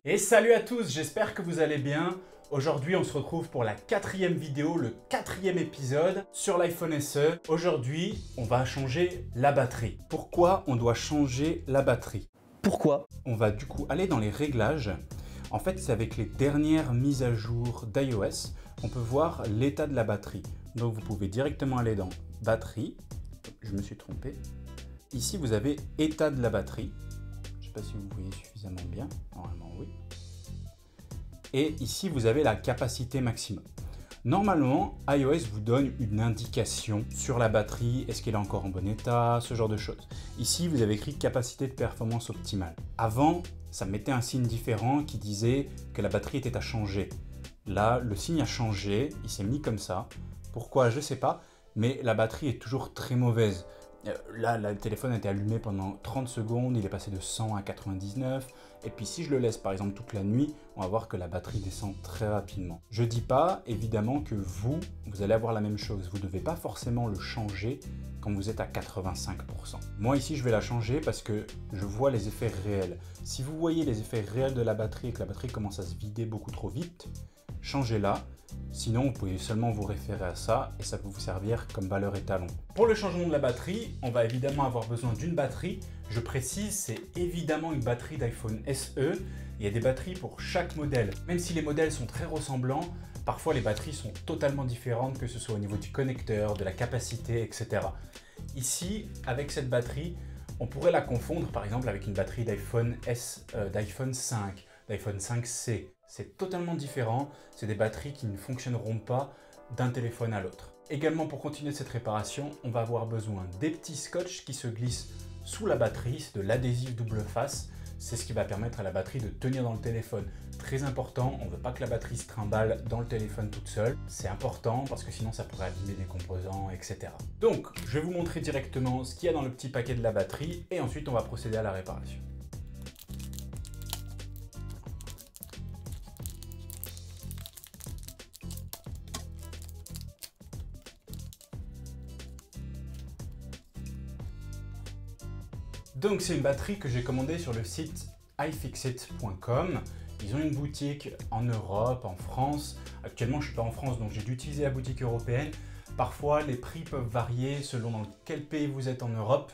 Et salut à tous, j'espère que vous allez bien. Aujourd'hui, on se retrouve pour la 4e vidéo, le 4e épisode sur l'iPhone SE. Aujourd'hui, on va changer la batterie. Pourquoi on doit changer la batterie? Pourquoi? On va du coup aller dans les réglages. En fait, c'est avec les dernières mises à jour d'iOS, on peut voir l'état de la batterie. Donc, vous pouvez directement aller dans batterie. Je me suis trompé. Ici, vous avez état de la batterie. Je ne sais pas si vous voyez suffisamment bien. Normalement, oui. Et ici, vous avez la capacité maximum. Normalement, iOS vous donne une indication sur la batterie, est-ce qu'elle est encore en bon état, ce genre de choses. Ici, vous avez écrit capacité de performance optimale. Avant, ça mettait un signe différent qui disait que la batterie était à changer. Là, le signe a changé, il s'est mis comme ça. Pourquoi, je ne sais pas, mais la batterie est toujours très mauvaise. Là, le téléphone a été allumé pendant 30 secondes, il est passé de 100 à 99. Et puis si je le laisse par exemple toute la nuit, on va voir que la batterie descend très rapidement. Je ne dis pas évidemment que vous allez avoir la même chose. Vous ne devez pas forcément le changer quand vous êtes à 85%. Moi ici, je vais la changer parce que je vois les effets réels. Si vous voyez les effets réels de la batterie et que la batterie commence à se vider beaucoup trop vite, changez-la. Sinon, vous pouvez seulement vous référer à ça et ça peut vous servir comme valeur étalon. Pour le changement de la batterie, on va évidemment avoir besoin d'une batterie. Je précise, c'est évidemment une batterie d'iPhone SE. Il y a des batteries pour chaque modèle. Même si les modèles sont très ressemblants, parfois les batteries sont totalement différentes, que ce soit au niveau du connecteur, de la capacité, etc. Ici, avec cette batterie, on pourrait la confondre par exemple avec une batterie d'iPhone 5, d'iPhone 5C. C'est totalement différent, c'est des batteries qui ne fonctionneront pas d'un téléphone à l'autre. Également, pour continuer cette réparation, on va avoir besoin des petits scotch qui se glissent sous la batterie, c'est de l'adhésif double face. C'est ce qui va permettre à la batterie de tenir dans le téléphone. Très important, on ne veut pas que la batterie se trimballe dans le téléphone toute seule. C'est important parce que sinon ça pourrait abîmer des composants, etc. Donc, je vais vous montrer directement ce qu'il y a dans le petit paquet de la batterie et ensuite on va procéder à la réparation. Donc c'est une batterie que j'ai commandée sur le site iFixit.com. Ils ont une boutique en Europe, en France. Actuellement, je ne suis pas en France, donc j'ai dû utiliser la boutique européenne. Parfois, les prix peuvent varier selon dans quel pays vous êtes en Europe,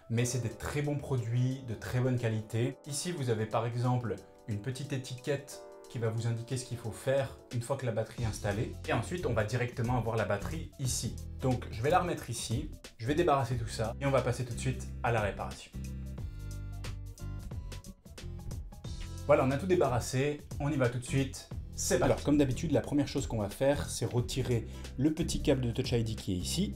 mais c'est des très bons produits, de très bonne qualité. Ici, vous avez par exemple une petite étiquette qui va vous indiquer ce qu'il faut faire une fois que la batterie est installée. Et ensuite, on va directement avoir la batterie ici. Donc, je vais la remettre ici, je vais débarrasser tout ça et on va passer tout de suite à la réparation. Voilà, on a tout débarrassé, on y va tout de suite. C'est parti. Alors, comme d'habitude, la première chose qu'on va faire, c'est retirer le petit câble de Touch ID qui est ici.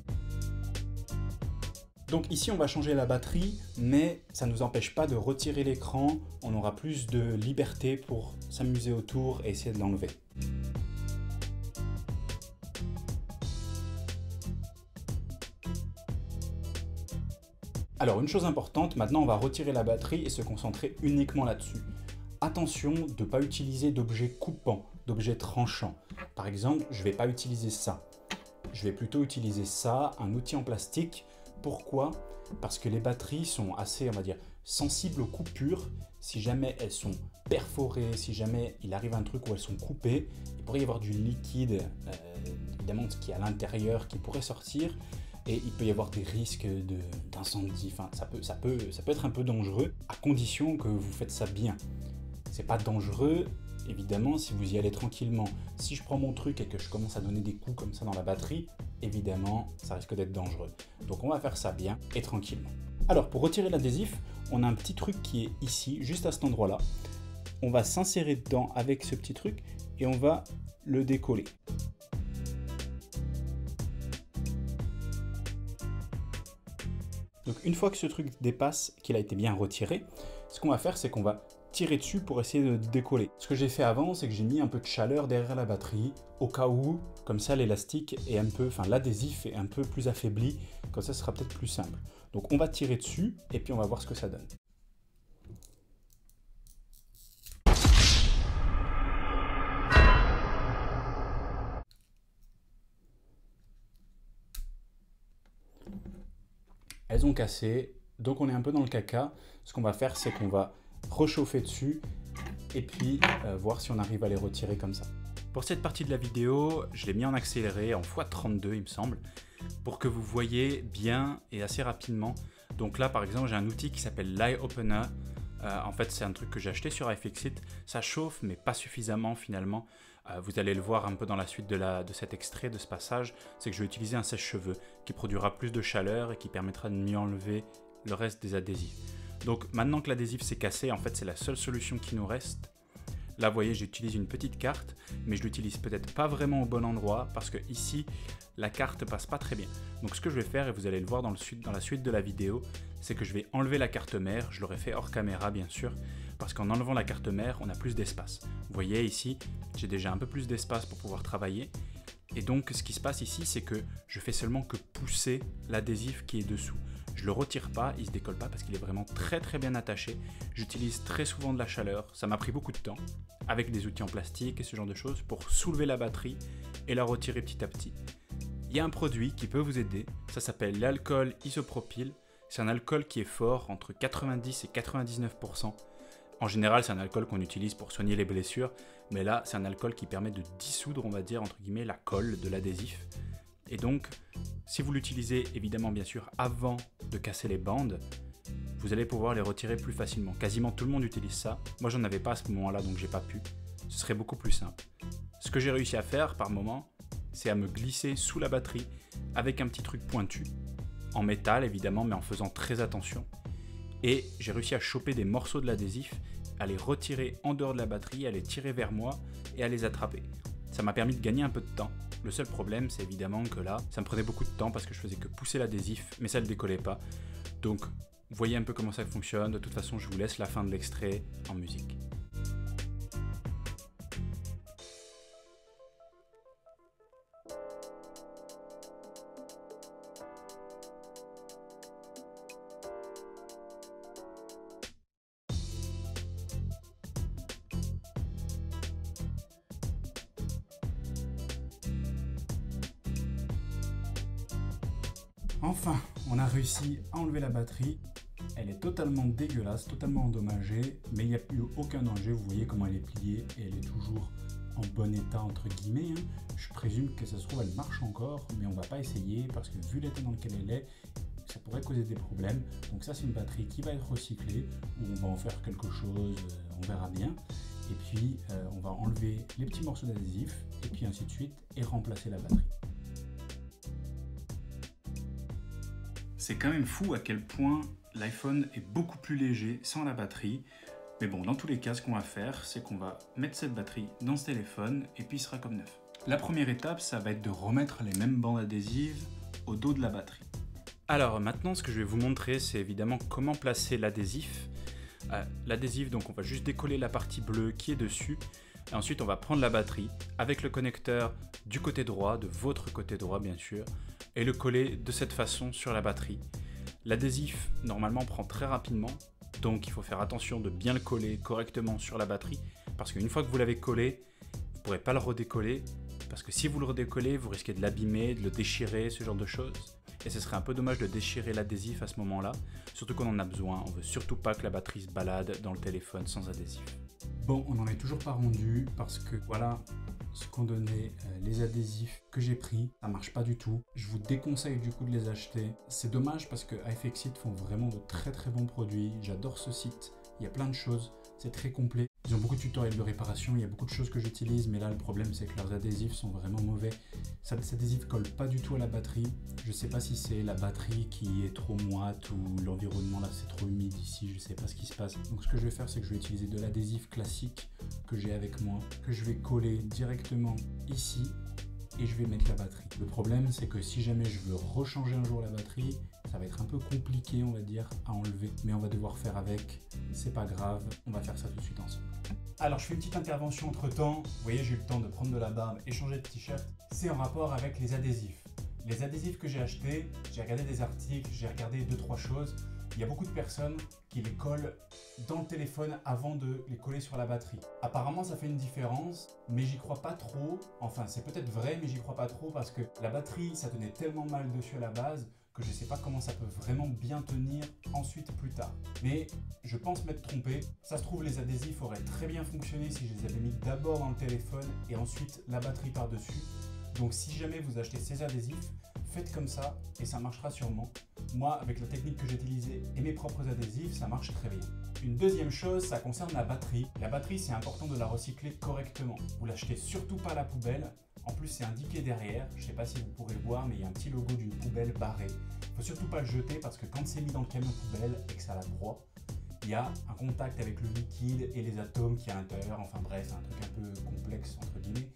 Donc ici, on va changer la batterie, mais ça ne nous empêche pas de retirer l'écran. On aura plus de liberté pour s'amuser autour et essayer de l'enlever. Alors, une chose importante, maintenant on va retirer la batterie et se concentrer uniquement là-dessus. Attention de ne pas utiliser d'objets coupants, d'objets tranchants. Par exemple, je ne vais pas utiliser ça. Je vais plutôt utiliser ça, un outil en plastique. Pourquoi? Parce que les batteries sont assez, on va dire, sensibles aux coupures. Si jamais elles sont perforées, si jamais il arrive un truc où elles sont coupées, il pourrait y avoir du liquide, évidemment, qui est à l'intérieur, qui pourrait sortir. Et il peut y avoir des risques d'incendie. Enfin, ça peut être un peu dangereux, à condition que vous faites ça bien. C'est pas dangereux, évidemment, si vous y allez tranquillement. Si je prends mon truc et que je commence à donner des coups comme ça dans la batterie, évidemment, ça risque d'être dangereux. Donc on va faire ça bien et tranquillement. Alors, pour retirer l'adhésif, on a un petit truc qui est ici, juste à cet endroit-là. On va s'insérer dedans avec ce petit truc et on va le décoller. Donc une fois que ce truc dépasse, qu'il a été bien retiré, ce qu'on va faire, c'est qu'on va tirer dessus pour essayer de décoller. Ce que j'ai fait avant, c'est que j'ai mis un peu de chaleur derrière la batterie, au cas où, comme ça l'élastique est un peu, enfin l'adhésif est un peu plus affaibli, comme ça ce sera peut-être plus simple. Donc on va tirer dessus et puis on va voir ce que ça donne. Elles ont cassé, donc on est un peu dans le caca. Ce qu'on va faire, c'est qu'on va rechauffer dessus et puis voir si on arrive à les retirer comme ça. Pour cette partie de la vidéo, je l'ai mis en accéléré, en x32 il me semble, pour que vous voyez bien et assez rapidement. Donc là par exemple j'ai un outil qui s'appelle l'Eye Opener. En fait c'est un truc que j'ai acheté sur iFixit, ça chauffe mais pas suffisamment finalement. Vous allez le voir un peu dans la suite de cet extrait, de ce passage, c'est que je vais utiliser un sèche-cheveux qui produira plus de chaleur et qui permettra de mieux enlever le reste des adhésifs. Donc maintenant que l'adhésif s'est cassé, en fait c'est la seule solution qui nous reste. Là, vous voyez, j'utilise une petite carte, mais je l'utilise peut-être pas vraiment au bon endroit parce que ici, la carte passe pas très bien. Donc, ce que je vais faire, et vous allez le voir dans la suite de la vidéo, c'est que je vais enlever la carte mère. Je l'aurais fait hors caméra, bien sûr, parce qu'en enlevant la carte mère, on a plus d'espace. Vous voyez ici, j'ai déjà un peu plus d'espace pour pouvoir travailler. Et donc, ce qui se passe ici, c'est que je fais seulement que pousser l'adhésif qui est dessous. Je ne le retire pas, il ne se décolle pas parce qu'il est vraiment très bien attaché. J'utilise très souvent de la chaleur, ça m'a pris beaucoup de temps, avec des outils en plastique et ce genre de choses, pour soulever la batterie et la retirer petit à petit. Il y a un produit qui peut vous aider, ça s'appelle l'alcool isopropyl. C'est un alcool qui est fort, entre 90 et 99%. En général, c'est un alcool qu'on utilise pour soigner les blessures, mais là, c'est un alcool qui permet de dissoudre, on va dire, entre guillemets, la colle de l'adhésif. Et donc, si vous l'utilisez évidemment bien sûr avant de casser les bandes, vous allez pouvoir les retirer plus facilement. Quasiment tout le monde utilise ça. Moi j'en avais pas à ce moment-là donc j'ai pas pu. Ce serait beaucoup plus simple. Ce que j'ai réussi à faire par moment, c'est à me glisser sous la batterie avec un petit truc pointu. En métal évidemment mais en faisant très attention. Et j'ai réussi à choper des morceaux de l'adhésif, à les retirer en dehors de la batterie, à les tirer vers moi et à les attraper. Ça m'a permis de gagner un peu de temps. Le seul problème, c'est évidemment que là, ça me prenait beaucoup de temps parce que je faisais que pousser l'adhésif, mais ça ne le décollait pas. Donc, vous voyez un peu comment ça fonctionne. De toute façon, je vous laisse la fin de l'extrait en musique. Enfin, on a réussi à enlever la batterie. Elle est totalement dégueulasse, totalement endommagée, mais il n'y a plus aucun danger. Vous voyez comment elle est pliée et elle est toujours en bon état entre guillemets. Je présume que ça se trouve elle marche encore, mais on va pas essayer parce que vu l'état dans lequel elle est, ça pourrait causer des problèmes. Donc ça c'est une batterie qui va être recyclée, ou on va en faire quelque chose, on verra bien. Et puis on va enlever les petits morceaux d'adhésif et puis ainsi de suite et remplacer la batterie. C'est quand même fou à quel point l'iPhone est beaucoup plus léger sans la batterie. Mais bon, dans tous les cas, ce qu'on va faire, c'est qu'on va mettre cette batterie dans ce téléphone et puis il sera comme neuf. La première étape, ça va être de remettre les mêmes bandes adhésives au dos de la batterie. Alors maintenant, ce que je vais vous montrer, c'est évidemment comment placer l'adhésif. L'adhésif, donc on va juste décoller la partie bleue qui est dessus. Et ensuite, on va prendre la batterie avec le connecteur du côté droit, de votre côté droit bien sûr, et le coller de cette façon sur la batterie. L'adhésif, normalement, prend très rapidement, donc il faut faire attention de bien le coller correctement sur la batterie, parce qu'une fois que vous l'avez collé, vous ne pourrez pas le redécoller, parce que si vous le redécollez, vous risquez de l'abîmer, de le déchirer, ce genre de choses. Et ce serait un peu dommage de déchirer l'adhésif à ce moment-là, surtout qu'on en a besoin. On veut surtout pas que la batterie se balade dans le téléphone sans adhésif. Bon, on n'en est toujours pas rendu parce que voilà ce qu'ont donné les adhésifs que j'ai pris. Ça marche pas du tout. Je vous déconseille du coup de les acheter. C'est dommage parce que iFixit font vraiment de très bons produits. J'adore ce site. Il y a plein de choses. C'est très complet. Ils ont beaucoup de tutoriels de réparation. Il y a beaucoup de choses que j'utilise. Mais là, le problème, c'est que leurs adhésifs sont vraiment mauvais. Cet adhésif colle pas du tout à la batterie. Je sais pas si c'est la batterie qui est trop moite ou l'environnement là, c'est trop humide ici. Je sais pas ce qui se passe. Donc, ce que je vais faire, c'est que je vais utiliser de l'adhésif classique que j'ai avec moi, que je vais coller directement ici et je vais mettre la batterie. Le problème, c'est que si jamais je veux rechanger un jour la batterie, ça va être un peu compliqué, on va dire, à enlever, mais on va devoir faire avec. C'est pas grave, on va faire ça tout de suite ensemble. Alors, je fais une petite intervention entre temps. Vous voyez, j'ai eu le temps de prendre de la barbe et changer de t-shirt. C'est en rapport avec les adhésifs. Les adhésifs que j'ai achetés, j'ai regardé des articles, j'ai regardé 2-3 choses. Il y a beaucoup de personnes qui les collent dans le téléphone avant de les coller sur la batterie. Apparemment, ça fait une différence, mais j'y crois pas trop. Enfin, c'est peut-être vrai, mais j'y crois pas trop parce que la batterie, ça tenait tellement mal dessus à la base que je ne sais pas comment ça peut vraiment bien tenir ensuite plus tard. Mais je pense m'être trompé. Ça se trouve, les adhésifs auraient très bien fonctionné si je les avais mis d'abord dans le téléphone et ensuite la batterie par-dessus. Donc si jamais vous achetez ces adhésifs, faites comme ça et ça marchera sûrement. Moi, avec la technique que j'ai utilisée et mes propres adhésifs, ça marche très bien. Une deuxième chose, ça concerne la batterie. La batterie, c'est important de la recycler correctement. Vous l'achetez surtout pas à la poubelle. En plus, c'est indiqué derrière. Je ne sais pas si vous pourrez le voir, mais il y a un petit logo d'une poubelle barrée. Il ne faut surtout pas le jeter parce que quand c'est mis dans le camion poubelle et que ça la broie, il y a un contact avec le liquide et les atomes qui est à l'intérieur. Enfin bref, c'est un truc un peu complexe entre guillemets.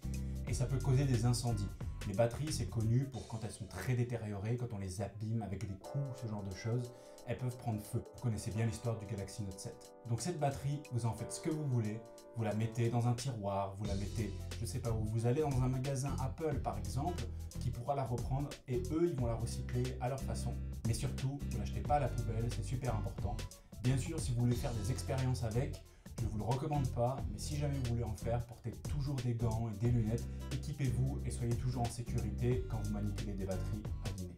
Et ça peut causer des incendies. Les batteries, c'est connu pour quand elles sont très détériorées, quand on les abîme avec des coups, ce genre de choses, elles peuvent prendre feu. Vous connaissez bien l'histoire du Galaxy Note 7. Donc cette batterie, vous en faites ce que vous voulez. Vous la mettez dans un tiroir, vous la mettez, je sais pas où, vous allez dans un magasin Apple par exemple, qui pourra la reprendre et eux, ils vont la recycler à leur façon. Mais surtout, vous l'achetez pas à la poubelle, c'est super important. Bien sûr, si vous voulez faire des expériences avec, je ne vous le recommande pas, mais si jamais vous voulez en faire, portez toujours des gants et des lunettes, équipez-vous et soyez toujours en sécurité quand vous manipulez des batteries abîmées.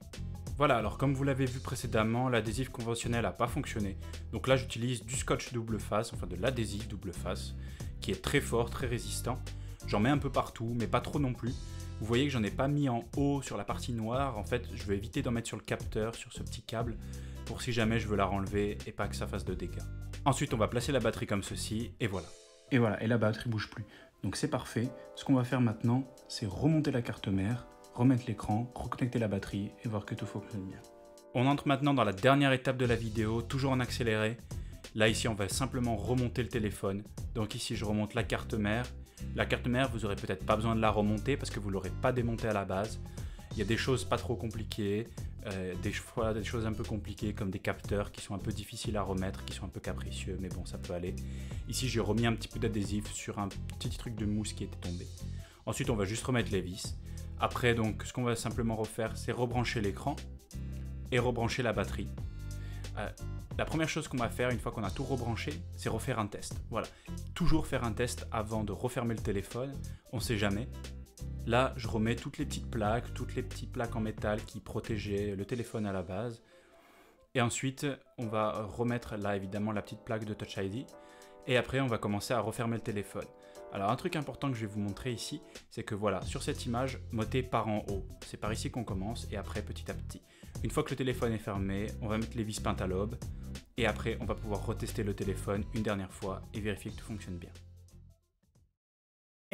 Voilà, alors comme vous l'avez vu précédemment, l'adhésif conventionnel n'a pas fonctionné. Donc là, j'utilise du scotch double face, enfin de l'adhésif double face, qui est très fort, très résistant. J'en mets un peu partout, mais pas trop non plus. Vous voyez que j'en ai pas mis en haut sur la partie noire. En fait, je vais éviter d'en mettre sur le capteur, sur ce petit câble, pour si jamais je veux la renlever et pas que ça fasse de dégâts. Ensuite, on va placer la batterie comme ceci, et voilà. Et voilà, et la batterie bouge plus. Donc c'est parfait. Ce qu'on va faire maintenant, c'est remonter la carte mère, remettre l'écran, reconnecter la batterie et voir que tout fonctionne bien. On entre maintenant dans la dernière étape de la vidéo, toujours en accéléré. Là, ici, on va simplement remonter le téléphone. Donc ici, je remonte la carte mère. La carte mère, vous n'aurez peut-être pas besoin de la remonter parce que vous ne l'aurez pas démontée à la base. Il y a des choses pas trop compliquées, des choses un peu compliquées comme des capteurs qui sont un peu difficiles à remettre, qui sont un peu capricieux, mais bon, ça peut aller. Ici, j'ai remis un petit peu d'adhésif sur un petit truc de mousse qui était tombé. Ensuite, on va juste remettre les vis. Après, donc, ce qu'on va simplement refaire, c'est rebrancher l'écran et rebrancher la batterie. La première chose qu'on va faire, une fois qu'on a tout rebranché, c'est refaire un test. Voilà, toujours faire un test avant de refermer le téléphone, on ne sait jamais. Là, je remets toutes les petites plaques en métal qui protégeaient le téléphone à la base. Et ensuite, on va remettre là, évidemment, la petite plaque de Touch ID. Et après, on va commencer à refermer le téléphone. Alors, un truc important que je vais vous montrer ici, c'est que voilà, sur cette image, notez par en haut. C'est par ici qu'on commence et après, petit à petit. Une fois que le téléphone est fermé, on va mettre les vis peintes à l'aube. Et après, on va pouvoir retester le téléphone une dernière fois et vérifier que tout fonctionne bien.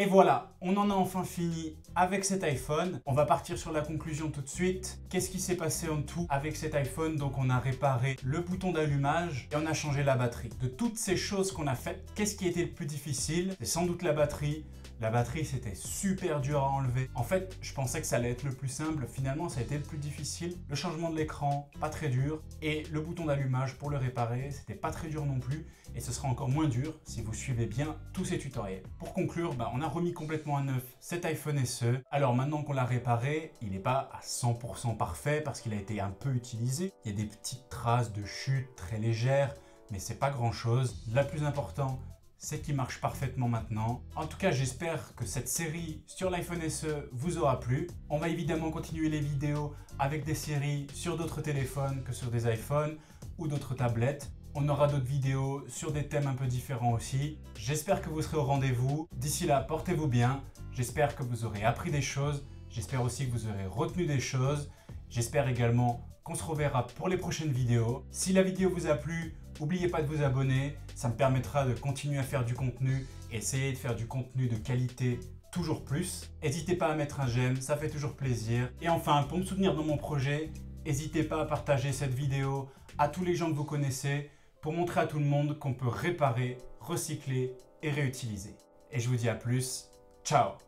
Et voilà, on en a enfin fini avec cet iPhone. On va partir sur la conclusion tout de suite. Qu'est-ce qui s'est passé en tout avec cet iPhone? Donc on a réparé le bouton d'allumage et on a changé la batterie. De toutes ces choses qu'on a faites, qu'est-ce qui était le plus difficile? C'est sans doute la batterie. La batterie, c'était super dur à enlever. En fait, je pensais que ça allait être le plus simple. Finalement, ça a été le plus difficile. Le changement de l'écran, pas très dur. Et le bouton d'allumage pour le réparer, c'était pas très dur non plus. Et ce sera encore moins dur si vous suivez bien tous ces tutoriels. Pour conclure, on a remis complètement à neuf cet iPhone SE. Alors maintenant qu'on l'a réparé, il n'est pas à 100% parfait parce qu'il a été un peu utilisé. Il y a des petites traces de chute très légères, mais c'est pas grand chose. La plus importante, c'est qu'il marche parfaitement maintenant. En tout cas, j'espère que cette série sur l'iPhone SE vous aura plu. On va évidemment continuer les vidéos avec des séries sur d'autres téléphones que sur des iPhones ou d'autres tablettes. On aura d'autres vidéos sur des thèmes un peu différents aussi. J'espère que vous serez au rendez-vous. D'ici là, portez-vous bien. J'espère que vous aurez appris des choses. J'espère aussi que vous aurez retenu des choses. J'espère également qu'on se reverra pour les prochaines vidéos. Si la vidéo vous a plu, n'oubliez pas de vous abonner. Ça me permettra de continuer à faire du contenu et essayer de faire du contenu de qualité toujours plus. N'hésitez pas à mettre un j'aime, ça fait toujours plaisir. Et enfin, pour me soutenir dans mon projet, n'hésitez pas à partager cette vidéo à tous les gens que vous connaissez pour montrer à tout le monde qu'on peut réparer, recycler et réutiliser. Et je vous dis à plus. Ciao!